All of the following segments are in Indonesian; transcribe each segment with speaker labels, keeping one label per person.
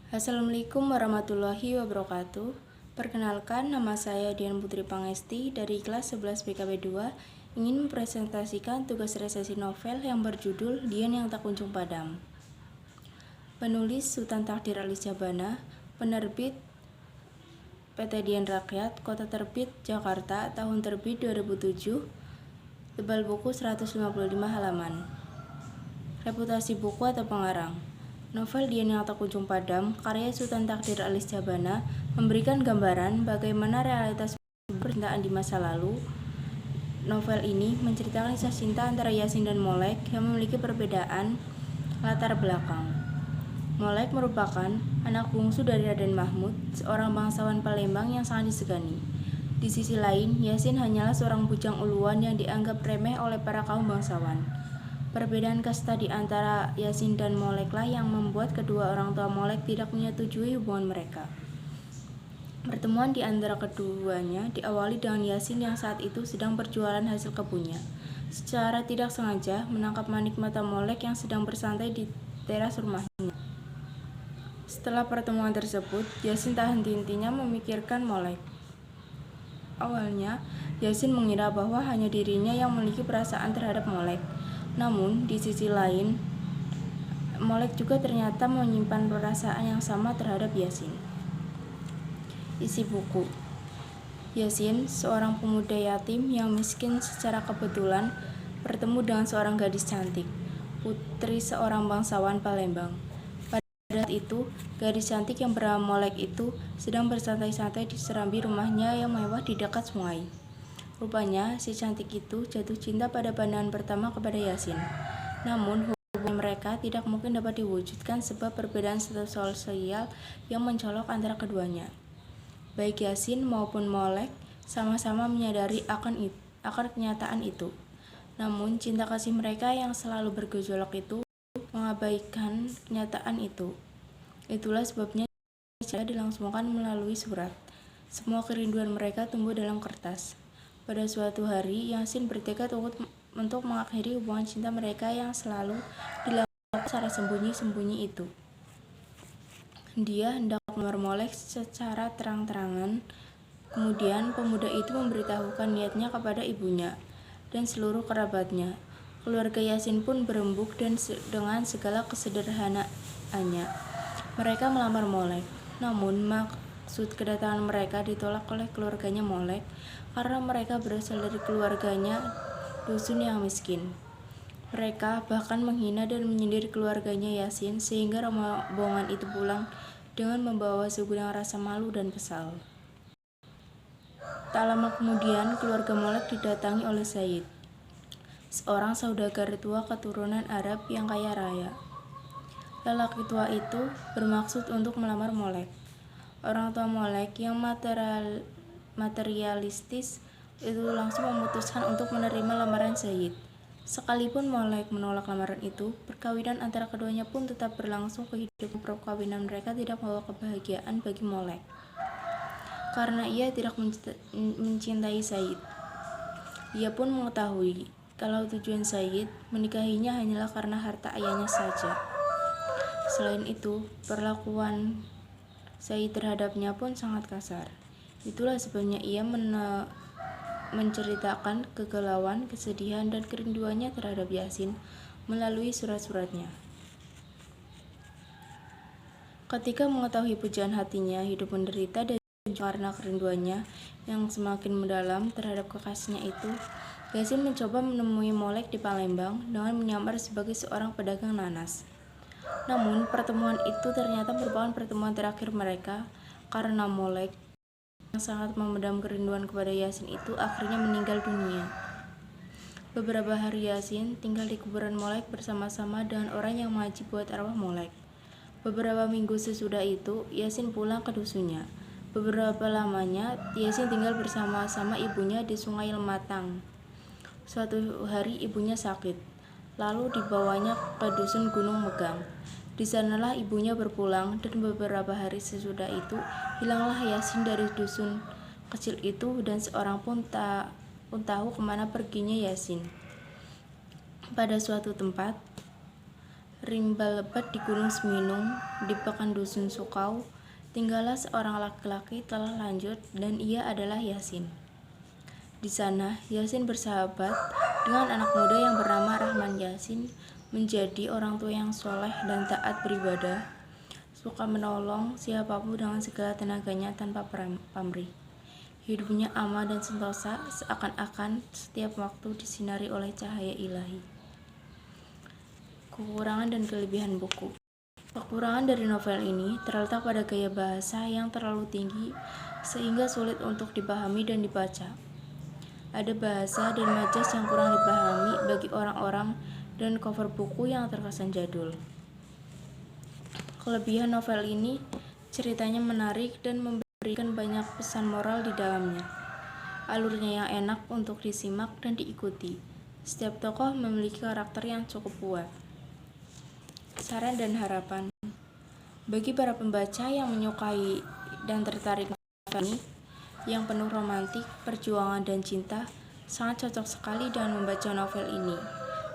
Speaker 1: Assalamualaikum warahmatullahi wabarakatuh. Perkenalkan, nama saya Dian Putri Pangesti dari kelas 11 BKB 2 ingin mempresentasikan tugas resesi novel yang berjudul Dian yang Tak Kunjung Padam. Penulis Sultan Takdir Alisjabana, penerbit PT Dian Rakyat, Kota Terbit Jakarta, tahun terbit 2007, tebal buku 155 halaman. Reputasi buku atau pengarang. Novel Dian yang Tak Kunjung Padam, karya Sultan Takdir Alisjabana, memberikan gambaran bagaimana realitas percintaan di masa lalu. Novel ini menceritakan kisah cinta antara Yasin dan Molek yang memiliki perbedaan latar belakang. Molek merupakan anak bungsu dari Raden Mahmud, seorang bangsawan Palembang yang sangat disegani. Di sisi lain, Yasin hanyalah seorang bujang uluan yang dianggap remeh oleh para kaum bangsawan. Perbedaan kasta di antara Yasin dan Moleklah yang membuat kedua orang tua Molek tidak menyetujui hubungan mereka. Pertemuan di antara keduanya diawali dengan Yasin yang saat itu sedang berjualan hasil kebunnya. Secara tidak sengaja menangkap manik mata Molek yang sedang bersantai di teras rumahnya. Setelah pertemuan tersebut, Yasin tak henti-hentinya memikirkan Molek. Awalnya, Yasin mengira bahwa hanya dirinya yang memiliki perasaan terhadap Molek. Namun, di sisi lain, Molek juga ternyata menyimpan perasaan yang sama terhadap Yasin. Isi buku. Yasin, seorang pemuda yatim yang miskin secara kebetulan, bertemu dengan seorang gadis cantik, putri seorang bangsawan Palembang. Pada saat itu, gadis cantik yang bernama Molek itu sedang bersantai-santai di serambi rumahnya yang mewah di dekat sungai. Rupanya, si cantik itu jatuh cinta pada pandangan pertama kepada Yasin. Namun, hubungan mereka tidak mungkin dapat diwujudkan sebab perbedaan status sosial yang mencolok antara keduanya. Baik Yasin maupun Molek sama-sama menyadari akan kenyataan itu. Namun, cinta kasih mereka yang selalu bergejolak itu mengabaikan kenyataan itu. Itulah sebabnya cinta dilangsungkan melalui surat. Semua kerinduan mereka tumbuh dalam kertas. Pada suatu hari, Yasin bertekad untuk mengakhiri hubungan cinta mereka yang selalu dilakukan secara sembunyi-sembunyi itu. Dia hendak melamar Molek secara terang-terangan. Kemudian, pemuda itu memberitahukan niatnya kepada ibunya dan seluruh kerabatnya. Keluarga Yasin pun berembuk dan dengan segala kesederhanaannya. Mereka melamar Molek. Namun, maksud kedatangan mereka ditolak oleh keluarganya Molek karena mereka berasal dari keluarganya dusun yang miskin. Mereka bahkan menghina dan menyindir keluarganya Yasin sehingga rombongan itu pulang dengan membawa segudang rasa malu dan kesal. Tak lama kemudian, keluarga Molek didatangi oleh Said, seorang saudagar tua keturunan Arab yang kaya raya. Lelaki tua itu bermaksud untuk melamar Molek. Orang tua Molek yang materialistis itu langsung memutuskan untuk menerima lamaran Said. Sekalipun Molek menolak lamaran itu, perkawinan antara keduanya pun tetap berlangsung. Kehidupan perkawinan mereka tidak membawa kebahagiaan bagi Molek, karena ia tidak mencintai Said. Ia pun mengetahui kalau tujuan Said menikahinya hanyalah karena harta ayahnya saja. Selain itu, perlakuan Said terhadapnya pun sangat kasar. Itulah sebabnya ia menceritakan kegalauan, kesedihan, dan kerinduannya terhadap Yasin melalui surat-suratnya. Ketika mengetahui pujaan hatinya hidup menderita dan karena kerinduannya yang semakin mendalam terhadap kekasihnya itu, Yasin mencoba menemui Molek di Palembang dengan menyamar sebagai seorang pedagang nanas. Namun, pertemuan itu ternyata merupakan pertemuan terakhir mereka karena Molek yang sangat memendam kerinduan kepada Yasin itu akhirnya meninggal dunia. Beberapa hari Yasin tinggal di kuburan Molek bersama-sama dengan orang yang mengaji buat arwah Molek. Beberapa minggu sesudah itu, Yasin pulang ke dusunnya. Beberapa lamanya, Yasin tinggal bersama-sama ibunya di Sungai Lematang. Suatu hari ibunya sakit, lalu dibawanya ke dusun Gunung Megang. Di sanalah ibunya berpulang dan beberapa hari sesudah itu hilanglah Yasin dari dusun kecil itu dan seorang pun tahu kemana perginya Yasin. Pada suatu tempat, Rimba lebat di Gunung Seminung, di Pekan Dusun Sukau, tinggallah seorang laki-laki telah lanjut dan ia adalah Yasin. Di sana, Yasin bersahabat dengan anak muda yang bernama Rahman. Yasin menjadi orang tua yang soleh dan taat beribadah, suka menolong siapapun dengan segala tenaganya tanpa pamrih. Hidupnya aman dan sentosa, seakan-akan setiap waktu disinari oleh cahaya ilahi. Kekurangan dan kelebihan buku. Kekurangan dari novel ini terletak pada gaya bahasa yang terlalu tinggi sehingga sulit untuk dipahami dan dibaca. Ada bahasa dan majas yang kurang dipahami bagi orang-orang dan cover buku yang terkesan jadul. Kelebihan novel ini, ceritanya menarik dan memberikan banyak pesan moral di dalamnya. Alurnya yang enak untuk disimak dan diikuti. Setiap tokoh memiliki karakter yang cukup kuat. Saran dan harapan. Bagi para pembaca yang menyukai dan tertarik novel ini, yang penuh romantik, perjuangan, dan cinta, sangat cocok sekali dengan membaca novel ini.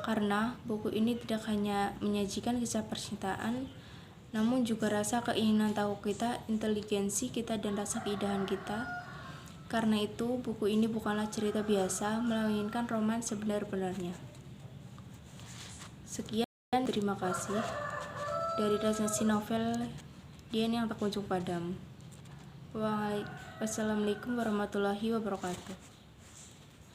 Speaker 1: Karena buku ini tidak hanya menyajikan kisah percintaan, namun juga rasa keinginan tahu kita, inteligensi kita, dan rasa keindahan kita. Karena itu, buku ini bukanlah cerita biasa, melainkan roman sebenar-benarnya. Sekian, terima kasih. Dari resensi novel Dian yang tak kunjung padam. Wassalamualaikum warahmatullahi wabarakatuh.